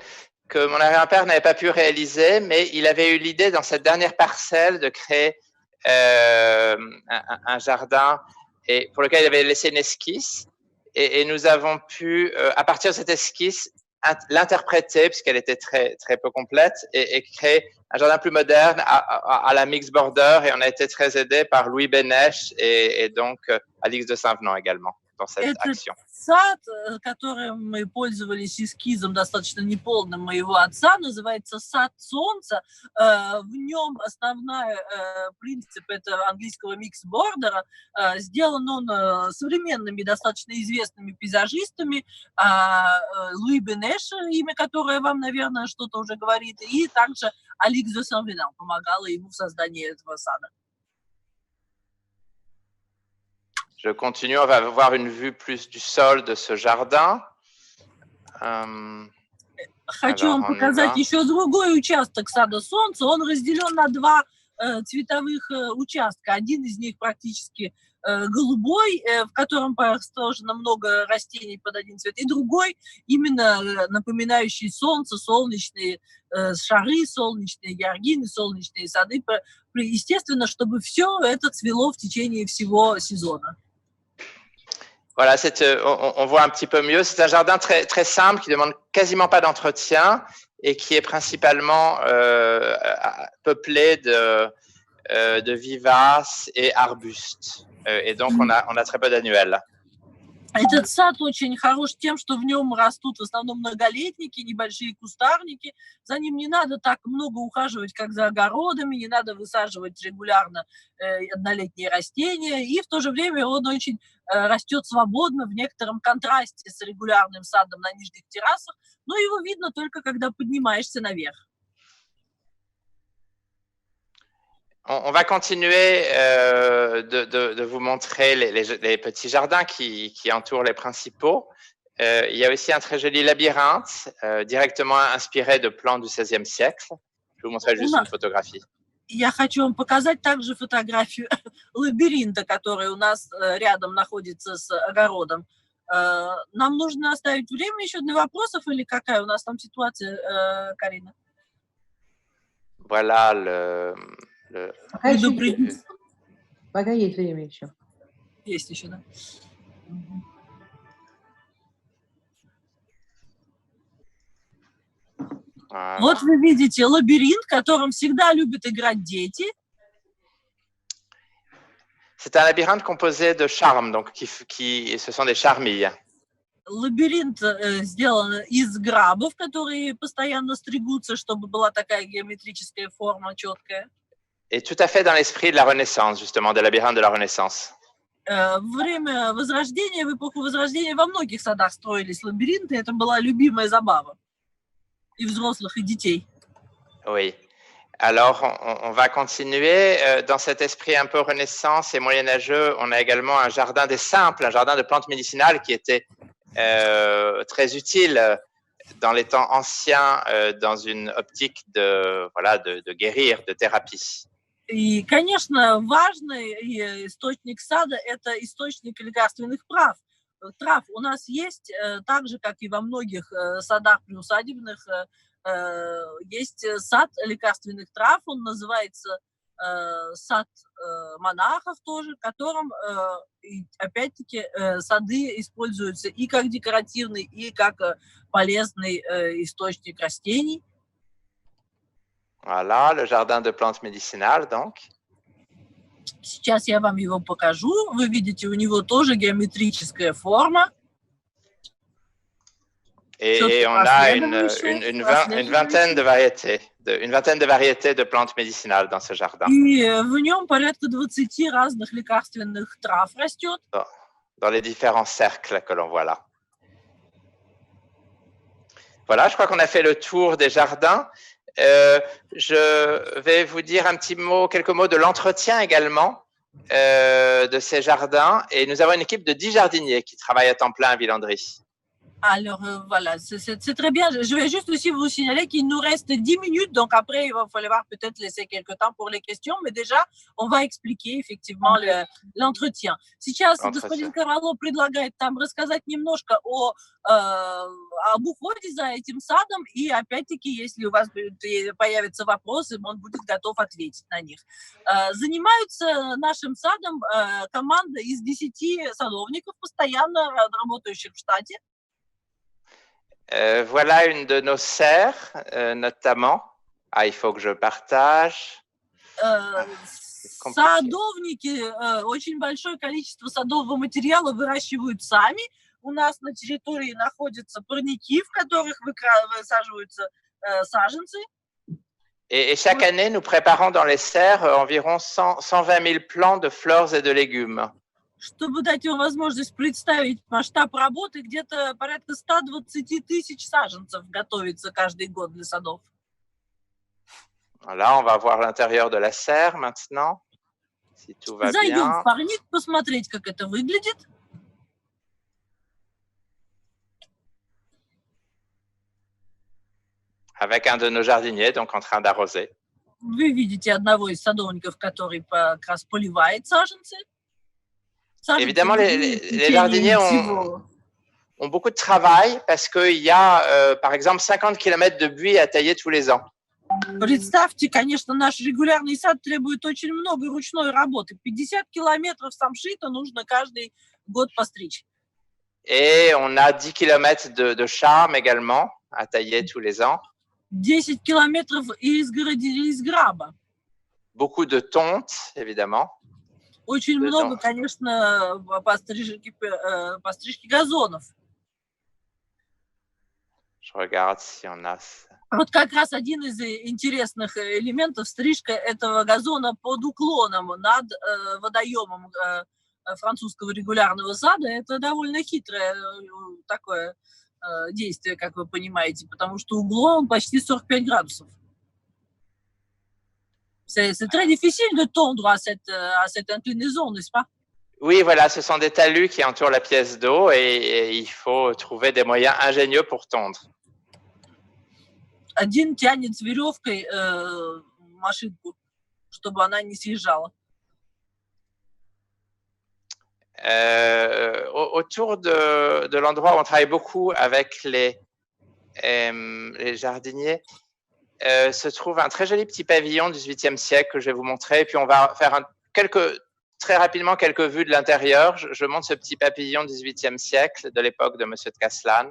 que mon arrière-père n'avait pas pu réaliser, mais il avait eu l'idée dans cette dernière parcelle de créer un jardin et pour lequel il avait laissé une esquisse et nous avons pu, à partir de cette esquisse, l'interpréter puisqu'elle était très, très peu complète et créer un jardin plus moderne à la mixed border et on a été très aidé par Louis Bénèche et donc Alix de Saint-Venant également dans cette action. Сад, которым мы пользовались эскизом достаточно неполным моего отца, называется «Сад солнца». В нем основной принцип это английского микс-бордера. Сделан он современными, достаточно известными пейзажистами. Луи Бенеш, имя которое вам, наверное, что-то уже говорит, и также Алix де Saint-Venant помогала ему в создании этого сада. Je continue, on va voir une vue plus du sol de ce jardin. Хочу вам показать еще другой участок сада солнца. Он разделен на два цветовых участка. Один из них практически голубой, в котором расположено много растений под один цвет, и другой именно напоминающий солнце, солнечные шары, солнечные георгины, солнечные сады. Естественно, чтобы все это цвело в течение всего сезона. Voilà, on voit un petit peu mieux. C'est un jardin très, très simple qui ne demande quasiment pas d'entretien et qui est principalement peuplé de vivaces et arbustes. Et donc, on a très peu d'annuels. Этот сад очень хорош тем, что в нем растут в основном многолетники, небольшие кустарники. За ним не надо так много ухаживать, как за огородами, не надо высаживать регулярно однолетние растения. И в то же время он очень растет свободно, в некотором контрасте с регулярным садом на нижних террасах. Но его видно только, когда поднимаешься наверх. On va continuer de vous montrer les petits jardins qui entourent les principaux. Il y a aussi un très joli labyrinthe directement inspiré de plans du XVIe siècle. Je vais vous montrer juste une photographie. Я хочу вам показать также фотографию лабиринта, который у нас рядом находится с огородом. Нам нужно оставить время еще для вопросов или какая у нас там ситуация, Карина? Voilà Пока есть время еще. Есть еще, да? Voilà. Вот вы видите лабиринт, которым всегда любят играть дети. C'est un labyrinthe composé de charmes, donc ce sont des charmilles. Лабиринт сделан из грабов, которые постоянно стригутся, чтобы была такая геометрическая форма четкая. Et tout à fait dans l'esprit de la Renaissance, justement, des labyrinthes de la Renaissance. Время Возрождения, в эпоху Возрождения во многих садах строились лабиринты. Это была любимая забава и взрослых, и детей. Oui. Alors, on va continuer. Dans cet esprit un peu Renaissance et moyenâgeux, on a également un jardin des simples, un jardin de plantes médicinales qui était très utile dans les temps anciens, dans une optique de guérir, de thérapie. И, конечно, важный источник сада – это источник лекарственных трав. У нас есть, так же, как и во многих садах приусадебных, есть сад лекарственных трав, он называется сад монахов тоже, в котором, опять-таки, сады используются и как декоративный, и как полезный источник растений. Voilà, le jardin de plantes médicinales, donc. Сейчас я вам его покажу. Вы видите, у него тоже геометрическая форма. Et on a une vingtaine de variétés de plantes médicinales dans ce jardin. И в нем порядка 20 разных лекарственных трав растет. Dans les différents cercles que l'on voit là. Voilà, je crois qu'on a fait le tour des jardins. Je vais vous dire quelques mots de l'entretien également de ces jardins. Et nous avons une équipe de 10 jardiniers qui travaillent à temps plein à Villandry. Alors voilà, c'est très bien. Je vais juste aussi vous signaler qu'il nous reste 10 minutes, donc après il va falloir peut-être laisser quelques temps pour les questions, mais déjà он va expliquer effectivement l'entretien. Сейчас господин Карвало предлагает там рассказать немножко об уходе за этим садом, и опять-таки, если у вас появятся вопросы, он будет готов ответить на них. Занимаются нашим садом команда из 10 садовников, постоянно работающих в штате. Voilà une de nos serres, notamment. Ah, il faut que je partage. Садовники очень большое количество садового материала выращивают сами. У нас на территории находятся парники, в которых высаживаются саженцы. Et chaque année, nous préparons dans les serres environ 120 000 plants de fleurs et de légumes. Чтобы дать вам возможность представить масштаб работы, где-то порядка 120 тысяч саженцев готовится каждый год для садов. Là, on va voir l'intérieur de la serre maintenant, si tout va Зайдем bien. в парник посмотреть, как это выглядит. Avec un de nos jardiniers, donc en train d'arroser. Вы видите одного из садовников, который как раз поливает саженцы. Évidemment, les jardiniers ont beaucoup de travail parce qu'il y a, par exemple, 50 km de buis à tailler tous les ans. Представьте, конечно, наш регулярный сад требует очень много ручной работы. 50 километров самшита нужно каждый год постричь. Et on a 10 km de charme également à tailler tous les ans. 10 километров изгороди из граба. Beaucoup de tonte, évidemment. Очень много, конечно, пострижки газонов. Je regarde si on a ça. Вот как раз один из интересных элементов стрижка этого газона под уклоном над водоемом французского регулярного сада. Это довольно хитрое такое действие, как вы понимаете, потому что углом он почти 45 градусов. C'est très difficile de tondre à cette inclinaison, n'est-ce pas? Oui, voilà, ce sont des talus qui entourent la pièce d'eau et il faut trouver des moyens ingénieux pour tondre. Один тянет с веревкой машинку, чтобы она не съезжала. Autour de l'endroit où on travaille beaucoup avec les jardiniers, se trouve un très joli petit pavillon du XVIIIe siècle que je vais vous montrer. Et puis, on va faire quelques très rapidement quelques vues de l'intérieur. Je montre ce petit pavillon du XVIIIe siècle de l'époque de Monsieur de Caslan.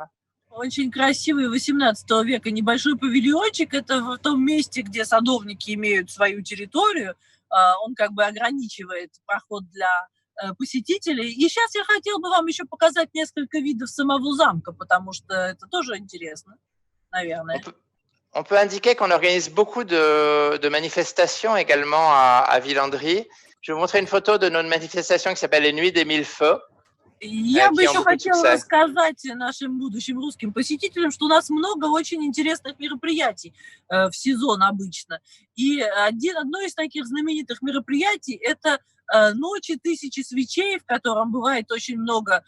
Очень красивый 18 века небольшой павильончик. Это в том месте, где садовники имеют свою территорию. Он как бы ограничивает проход для посетителей. И сейчас я хотела бы вам еще показать несколько видов самого замка, потому что это тоже интересно, наверное. On peut indiquer qu'on organise beaucoup de manifestations également à Villandry. Je vais vous montrer une photo de notre manifestation qui s'appelle les Nuits des Mille Feux. Я бы еще хотела рассказать нашим будущим русским посетителям, что у нас много очень интересных мероприятий в сезон обычно. И одно из таких знаменитых мероприятий – это «Ночи тысячи свечей», в котором бывает очень много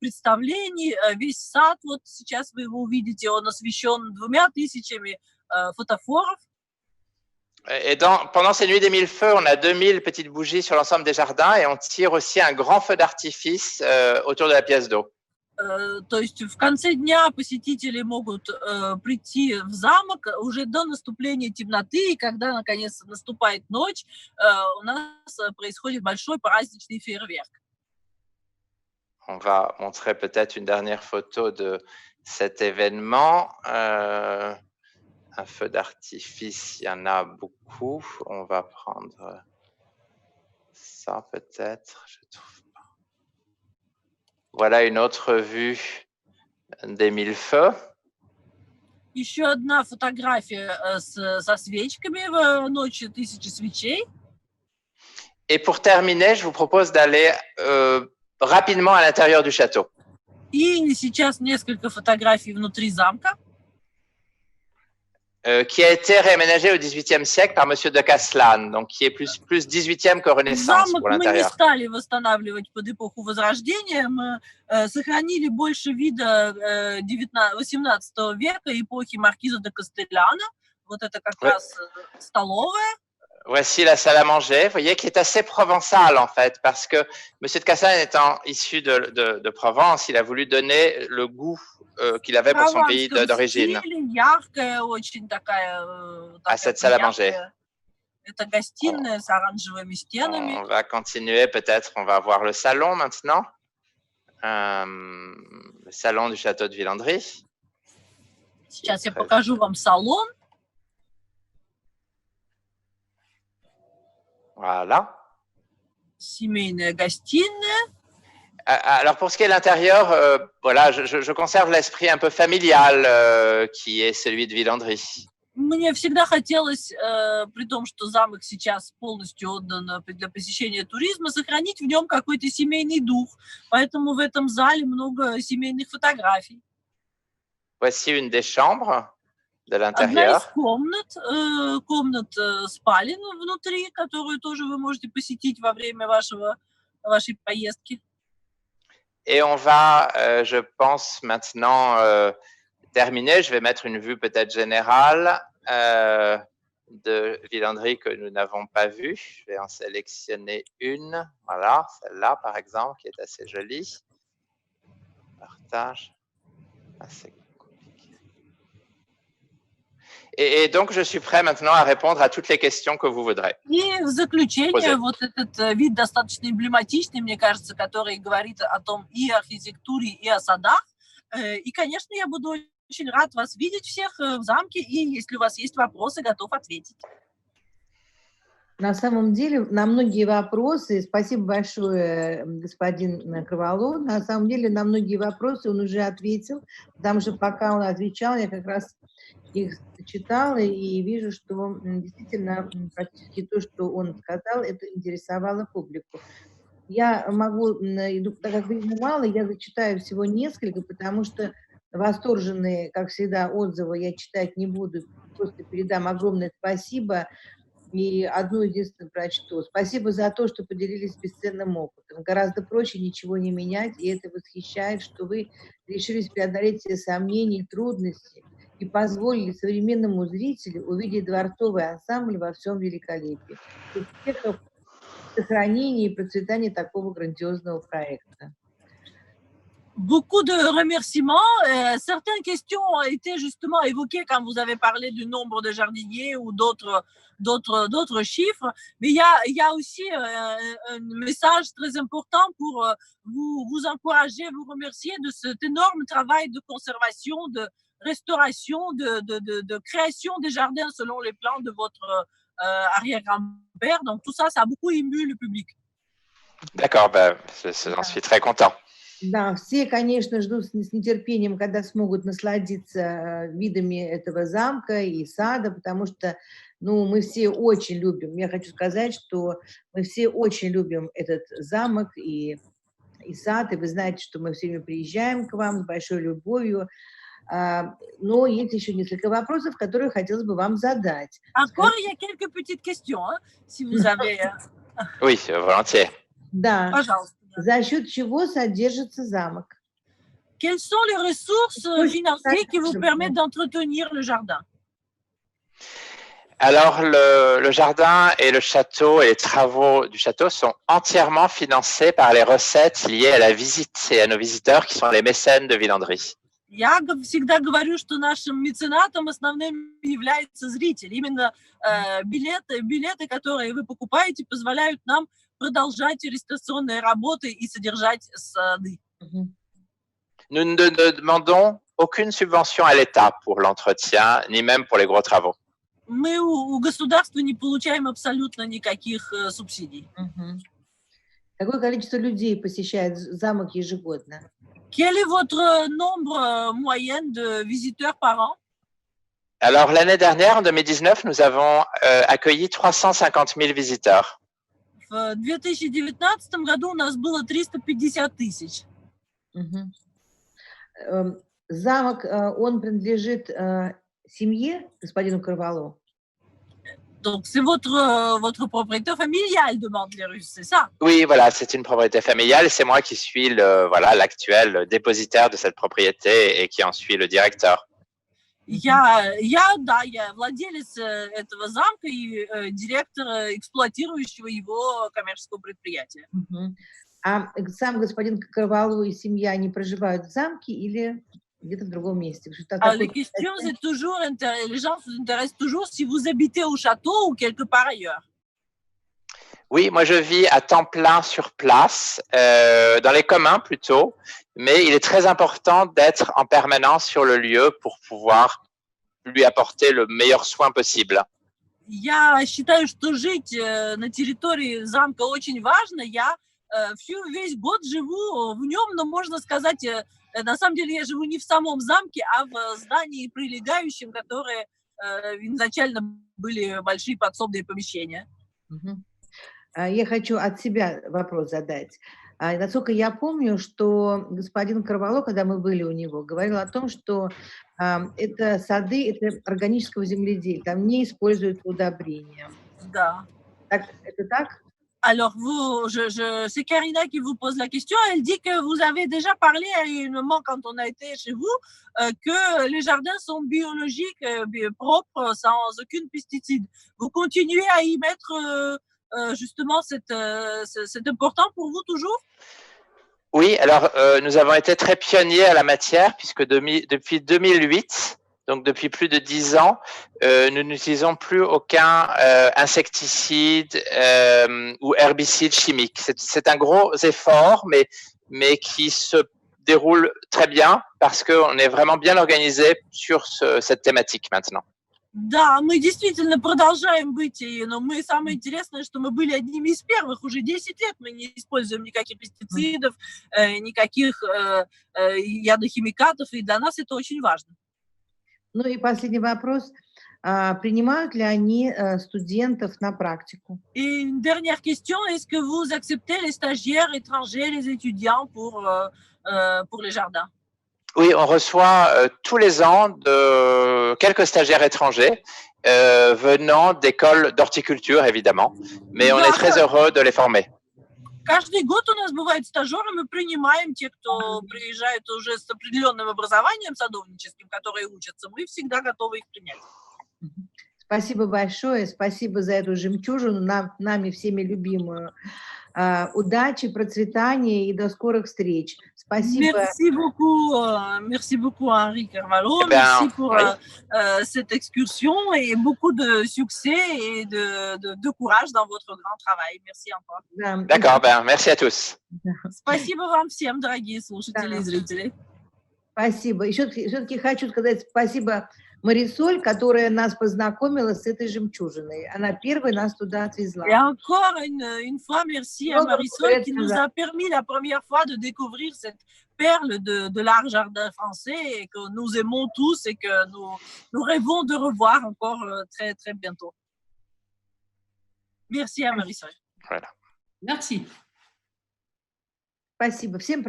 представлений. Весь сад, вот сейчас вы его увидите, он освещен 2000 фотофоров. Et pendant ces nuits des mille feux, on a 2000 petites bougies sur l'ensemble des jardins et on tire aussi un grand feu d'artifice autour de la pièce d'eau. То есть в конце дня посетители могут прийти в замок уже до наступления темноты, и когда наконец наступает ночь, у нас происходит большой праздничный фейерверк. On va montrer peut-être une dernière photo de cet événement. Un feu d'artifice, il y en a beaucoup. On va prendre ça peut-être, je trouve pas. Voilà une autre vue des mille feux. Еще одна фотография со свечками в ночи тысячи свечей. Et pour terminer, je vous propose d'aller rapidement à l'intérieur du château. И сейчас несколько фотографий внутри замка. Qui a été réaménagé au XVIIIe siècle par Monsieur de Caslan, donc qui est plus 18e que Renaissance pour l'intérieur. Мы не стали восстанавливать под эпоху Возрождения, мы сохранили больше вида 18 века, эпохи маркиза де Кастеляна. Вот это как раз столовая. Voici la salle à manger, vous voyez, qui est assez provençale en fait, parce que Monsieur de Caslan étant issu de Provence, il a voulu donner le goût qu'il avait pour son pays d'origine à cette salle à manger. On va continuer peut-être, on va voir le salon maintenant, le salon du château de Villandry. Сейчас я покажу вам салон. Voilà. Семейная гостиная. Alors pour ce qui est de l'intérieur, voilà, je conserve l'esprit un peu familial qui est celui de Villandry. Мне всегда хотелось, при том, что замок сейчас полностью отдан для посещения туризма, сохранить в нем какой-то семейный дух. Поэтому в этом зале много семейных фотографий. Voici une des chambres de Одна l'intérieur. из комнат спален внутри, которую тоже вы можете посетить во время вашей поездки. Et on va, je pense, maintenant terminer. Je vais mettre une vue peut-être générale de Villandry que nous n'avons pas vue. Je vais en sélectionner une. Voilà, celle-là, par exemple, qui est assez jolie. Partage. Assez compliqué. Et donc, je suis prêt maintenant à répondre à toutes les questions que vous voudrez. И в заключение вот этот вид достаточно эмблематичный, мне кажется, который говорит о том и о архитектуре, и о садах. И, конечно, я буду очень рад вас видеть всех в замке, и если у вас есть вопросы, готов ответить. На самом деле, на многие вопросы, спасибо большое, господин Кравало, на самом деле на многие вопросы он уже ответил, потому что пока он отвечал, я как раз их читала и вижу, что действительно практически то, что он сказал, это интересовало публику. Я могу, так как времени мало, я зачитаю всего несколько, потому что восторженные, как всегда, отзывы я читать не буду, просто передам огромное спасибо. И одну единственную прочту. Спасибо за то, что поделились бесценным опытом. Гораздо проще ничего не менять, и это восхищает, что вы решились преодолеть все сомнения и трудности и позволили современному зрителю увидеть дворцовый ансамбль во всем великолепии. Успехов, сохранения и процветания такого грандиозного проекта. Beaucoup de remerciements. Certaines questions ont été justement évoquées quand vous avez parlé du nombre de jardiniers ou d'autres chiffres. Mais il y a aussi un message très important pour vous encourager, vous remercier de cet énorme travail de conservation, de restauration, de création des jardins selon les plans de votre arrière-grand-père. Donc tout ça, ça a beaucoup ému le public. D'accord, ben, j'en suis très content. Да, все, конечно, ждут с нетерпением, когда смогут насладиться видами этого замка и сада, потому что, ну, мы все очень любим. Я хочу сказать, что мы все очень любим этот замок и сад, и вы знаете, что мы все время приезжаем к вам с большой любовью. Но есть еще несколько вопросов, которые хотелось бы вам задать. Encore, il y a quelques petites questions, hein, si vous avez. Oui, volontiers. Да. Пожалуйста. За счет чего содержится замок? Quelles sont les ressources financières qui vous permettent d'entretenir le jardin? Alors, le jardin et le château et les travaux du château sont entièrement financés par les recettes liées à la visite et à nos visiteurs qui sont les mécènes de Villandry. Я всегда говорю, что нашим меценатом основным является зритель. Именно билеты, которые вы покупаете, позволяют нам продолжать реставрационные работы и содержать сады. Nous ne demandons aucune subvention à l'État pour l'entretien, ni même pour les gros travaux. Мы у государства не получаем абсолютно никаких субсидий. Какое количество людей посещает замок ежегодно? Quel est votre nombre moyen de visiteurs par an? Alors, l'année dernière, en 2019, nous avons accueilli 350 000 visiteurs. В 2019 году у нас было 350 тысяч. Замок, он принадлежит семье, господину Карвало? Donc, c'est votre propriété familiale, demandent les Russes, c'est ça? Oui, voilà, c'est une propriété familiale et c'est moi qui suis l'actuel dépositaire de cette propriété et qui en suis le directeur. Я владелец этого замка и директор эксплуатирующего его коммерческого предприятия. А сам господин Карвало и семья, они проживают в замке или где-то в другом месте? Les questions, c'est toujours, les gens s'intéressent toujours si vous habitez au château ou quelque part ailleurs. Oui, moi je vis à temps plein sur place, dans les communs plutôt, mais il est très important d'être en permanence sur le lieu pour pouvoir lui apporter le meilleur soin possible. Я считаю, что жить на территории замка очень важно. Я весь год живу в нем, но можно сказать, на самом деле я живу не в самом замке, а в здании прилегающем, которые изначально были большие подсобные помещения. Я хочу от себя вопрос задать. Насколько я помню, что господин Карвало, когда мы были у него, говорил о том, что это сады, это органического земледелия, там не используют удобрения. Да. Так, это так? Alors, c'est Karina qui vous pose la question. Elle dit que vous avez déjà parlé à un moment quand on a été chez vous que les jardins sont biologiques, propres, sans aucun pesticide. Vous continuez à y mettre justement c'est important pour vous toujours? Oui, alors nous avons été très pionniers à la matière puisque depuis 2008, donc depuis plus de 10 ans, nous n'utilisons plus aucun insecticide ou herbicide chimique. C'est un gros effort, mais qui se déroule très bien parce qu'on est vraiment bien organisé sur cette thématique maintenant. Да, мы действительно продолжаем быть, но самое интересное, что мы были одними из первых, уже 10 лет мы не используем никаких пестицидов, никаких ядохимикатов, и для нас это очень важно. Ну и последний вопрос. Принимают ли они студентов на практику? Et une dernière question, est-ce que vous acceptez les stagiaires étrangers, les étudiants pour les jardins? Oui, on reçoit tous les ans quelques stagiaires étrangers venant d'écoles d'horticulture, évidemment, mais on est très heureux de les former. Каждый год у нас бывают стажеры, мы принимаем тех, кто приезжает уже с определенным образованием садовническим, которые учатся, мы всегда готовы их принять. Спасибо большое, спасибо за эту жемчужину, нами всеми любимую. Удачи, процветания и до скорых встреч. Спасибо. Merci beaucoup Henri Carvalho. Eh ben, Merci pour oui. cette excursion et beaucoup de succès et de courage dans votre grand travail. Merci encore. Да, D'accord, ben, merci à tous. Спасибо вам всем, дорогие слушатели и зрители. Спасибо. Еще все-таки хочу сказать спасибо Марисоль, которая нас познакомила с этой жемчужиной. Она первой нас туда отвезла. Et encore une fois, merci à Много Marisol лет qui nous назад. a permis la première fois de découvrir cette perle de l'art jardin français et que nous aimons tous et que nous rêvons de revoir encore très, très bientôt. Merci à Marisol. Voilà. Merci. Спасибо. Всем